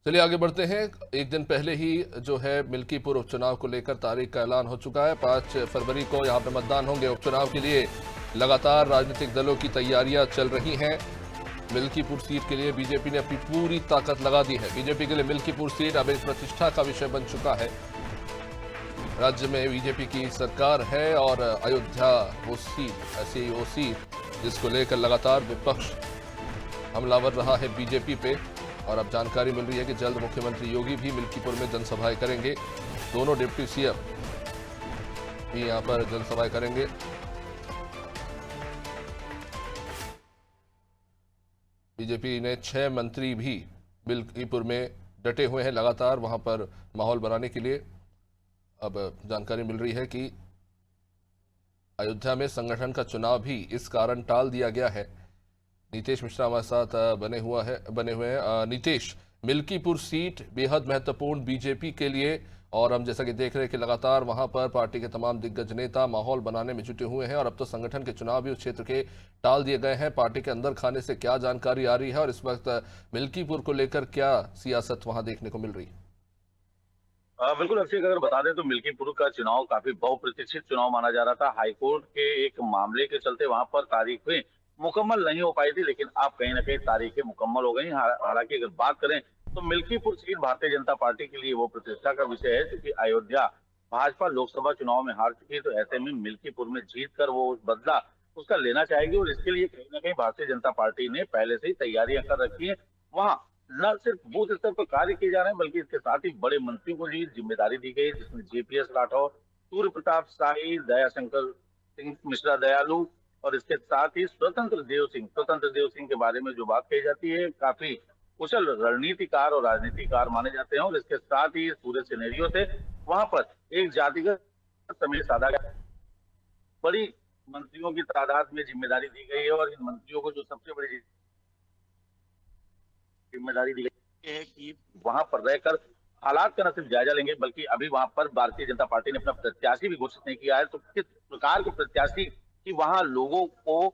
चलिए आगे बढ़ते हैं। एक दिन पहले ही जो है मिल्कीपुर उपचुनाव को लेकर तारीख का ऐलान हो चुका है। 5 फरवरी को यहां पर मतदान होंगे। उपचुनाव के लिए लगातार राजनीतिक दलों की तैयारियां चल रही हैं। मिल्कीपुर सीट के लिए बीजेपी ने अपनी पूरी ताकत लगा दी है। बीजेपी के लिए मिल्कीपुर सीट अब एक प्रतिष्ठा का विषय बन चुका है। राज्य में बीजेपी की सरकार है और अयोध्या वो सीट, ऐसी वो सीट जिसको लेकर लगातार विपक्ष हमलावर रहा है बीजेपी पे। और अब जानकारी मिल रही है कि जल्द मुख्यमंत्री योगी भी मिल्कीपुर में जनसभाएं करेंगे। दोनों डिप्टी सीएम भी यहां पर जनसभाएं करेंगे। बीजेपी ने 6 मंत्री भी मिल्कीपुर में डटे हुए हैं लगातार वहां पर माहौल बनाने के लिए। अब जानकारी मिल रही है कि अयोध्या में संगठन का चुनाव भी इस कारण टाल दिया गया है। नीतीश मिश्रा हमारे साथ बने हुए हैं। नीतीश, मिल्कीपुर सीट बेहद महत्वपूर्ण बीजेपी के लिए, और हम जैसा कि देख रहे हैं कि लगातार वहां पर पार्टी के तमाम दिग्गज नेता माहौल बनाने में जुटे हुए हैं और अब तो संगठन के चुनाव भी उस क्षेत्र के टाल दिए गए हैं। पार्टी के अंदर खाने से क्या जानकारी आ रही है और इस वक्त मिल्कीपुर को लेकर क्या सियासत वहां देखने को मिल रही है? बिल्कुल अक्षय, अगर बता दें तो मिल्कीपुर का चुनाव काफी बहुप्रतीक्षित चुनाव माना जा रहा था। हाईकोर्ट के एक मामले के चलते वहां पर तारीखें मुकम्मल नहीं हो पाई थी, लेकिन अब कहीं ना कहीं तारीखें मुकम्मल हो गई। हालांकि अगर बात करें तो मिल्कीपुर सीट भारतीय जनता पार्टी के लिए वो प्रतिष्ठा का विषय है, क्योंकि अयोध्या भाजपा लोकसभा चुनाव में हार चुकी है। तो ऐसे में मिल्कीपुर में जीत कर वो बदला उसका लेना चाहेगी और इसके लिए कहीं ना कहीं भारतीय जनता पार्टी ने पहले से ही तैयारियां कर रखी है। वहां न सिर्फ बूथ स्तर पर कार्य किए जा रहे हैं, बल्कि इसके साथ ही बड़े मंत्रियों को भी जिम्मेदारी दी गई है, जिसमें जेपीएस राठौर, सूर्य प्रताप शाही, दयाशंकर सिंह मिश्रा दयालु और इसके साथ ही स्वतंत्र देव सिंह के बारे में जो बात कही जाती है, काफी कुशल रणनीतिकार और राजनीतिकार माने जाते हैं। और इसके साथ ही पूरे सिनेरियो से वहां पर एक जातिगत समेत साधा गया। बड़ी मंत्रियों की तादाद में जिम्मेदारी दी गई है और इन मंत्रियों को जो सबसे बड़ी जिम्मेदारी दी गई है कि वहां पर रहकर हालात का न सिर्फ जायजा लेंगे, बल्कि अभी वहां पर भारतीय जनता पार्टी ने अपना प्रत्याशी भी घोषित नहीं किया है। तो किस प्रकार के प्रत्याशी कि वहां लोगों को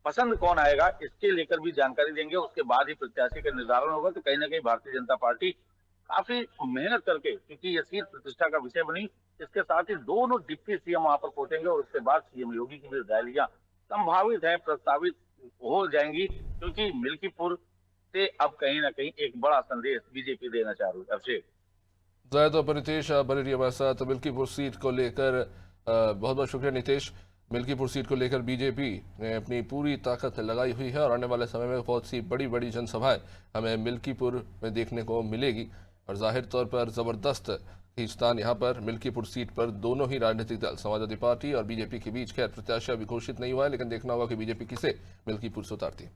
पसंद कौन आएगा, इसके लेकर भी जानकारी देंगे। उसके बाद ही प्रत्याशी का निर्धारण होगा। तो कहीं ना कहीं भारतीय जनता पार्टी काफी मेहनत करके, क्योंकि ये सीट प्रतिष्ठा का विषय बनी, इसके साथ ही दोनों डिप्टी सीएम वहां पर पहुंचेंगे और उसके बाद सीएम योगी की भी रैलियां संभावित है, प्रस्तावित हो जाएंगी, क्योंकि मिल्कीपुर से अब कहीं ना कहीं एक बड़ा संदेश बीजेपी देना चाह रही है। अभिषेक, जाए तो नीतीश बने रहिए हमारे साथ मिल्कीपुर सीट को लेकर। बहुत बहुत शुक्रिया नीतीश। मिल्कीपुर सीट को लेकर बीजेपी ने अपनी पूरी ताकत लगाई हुई है और आने वाले समय में बहुत सी बड़ी बड़ी जनसभाएं हमें मिल्कीपुर में देखने को मिलेगी। और जाहिर तौर पर जबरदस्त खींचतान यहाँ पर मिल्कीपुर सीट पर दोनों ही राजनीतिक दल समाजवादी पार्टी और बीजेपी के बीच। खैर प्रत्याशी अभी घोषित नहीं हुआ है, लेकिन देखना होगा कि बीजेपी किसे मिल्कीपुर से उतारती है।